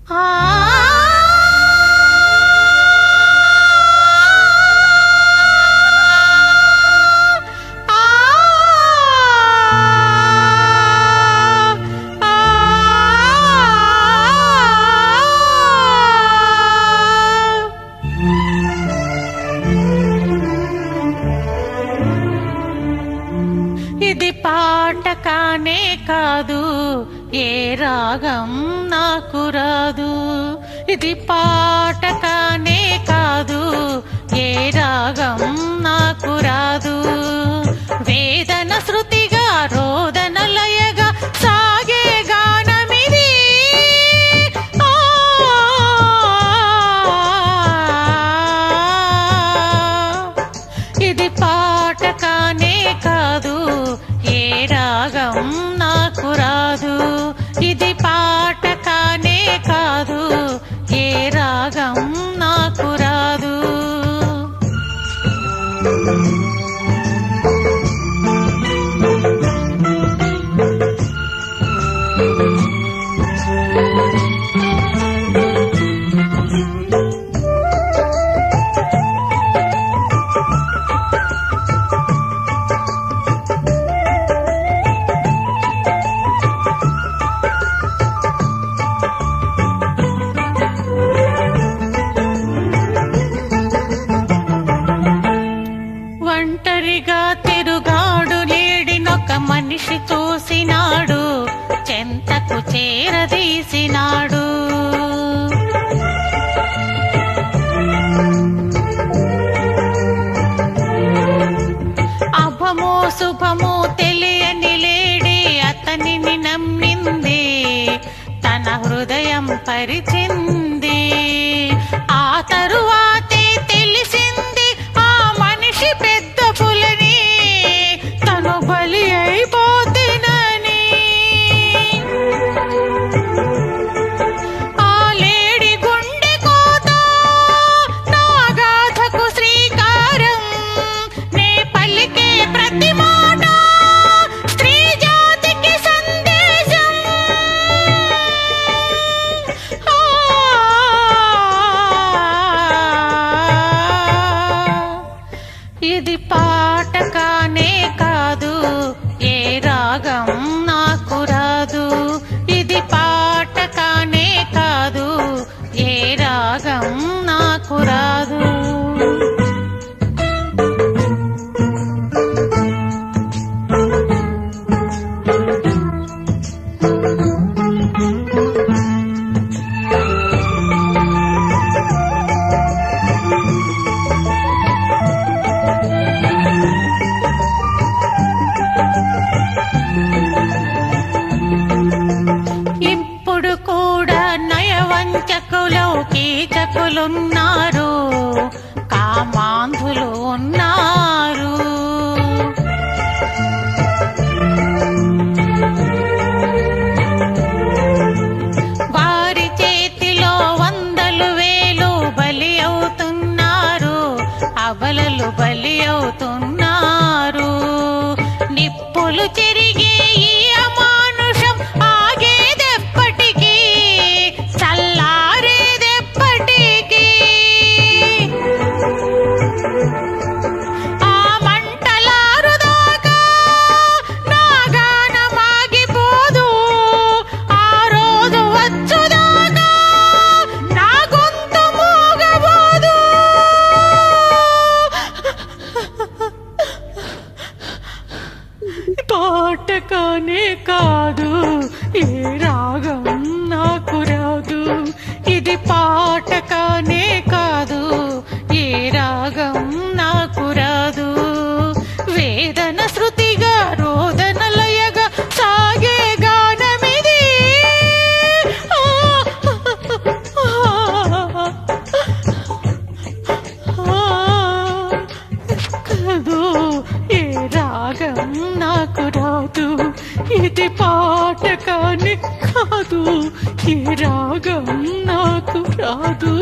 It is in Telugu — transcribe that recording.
ఇది పాట కానే కాదు, ఏ రాగం నాకు రాదు. ఇది పాట కానే కాదు, ఏ రాగం నాకు రాదు. వేదన శృతిగా రోదన లయగా సాగే గానమిది. ఇది పాట కానే కాదు, ఏ రాగం నాకు రాదు. ఇది పాట కానే కాదు, ఏ రాగం నాకు రాదు. ఒంటరిగా తిరుగాడు లేడినొక మనిషి చూసినాడు, చెంతకు చేరదీసినాడు. అభమో శుభమో తెలియని లేడి అతనిని నమ్మింది, తన హృదయం పరిచింది. ఆ తరువాతే తెలిసింది ఆ మనిషి పెద్ద పులని, తను బలి అయిపోతేనని. ఆ లేడి గుండె కోత నా గాథకు శ్రీకారం, నే పలికే ప్రతి మాట స్త్రీ జాతికి సందేశం. ఇది పాట కానే కాదు, ఏ రాగం నాకు రాదు. ఇది పాట కానే కాదు, ఏ రాగం నాకు రాదు. ఇప్పుడు కూడా నయవంచకులు కీచకులున్నారు, కామాంధులు ఉన్నారు. వారి చేతిలో వందలు వేలు బలి అవుతున్నారు, అబలలు బలి అవుతున్నారు. నిప్పులు చెరిగే ఈ అమానుషం ఆగేదెప్పటికీ, చల్లారేదెప్పటికీ. ఆ మంటలారుదాకా నా గానమాగిపోదు, ఆ రోజు వచ్చుదాకా నా గొంతు మూగబోదు. పాట కానే కాదు, ఏ రాగం నాకు రాదు. ఇది పాట కానే కాదు, ఏ రాగం నాకు రాదు. వేదన శృతిగా రోదన లయగా సాగే గానమిది. కాదు, ఏ రాగం నాకు రాదు. ఇది పాట కానే కాదు, ఏ రాగం నాకు రాదు.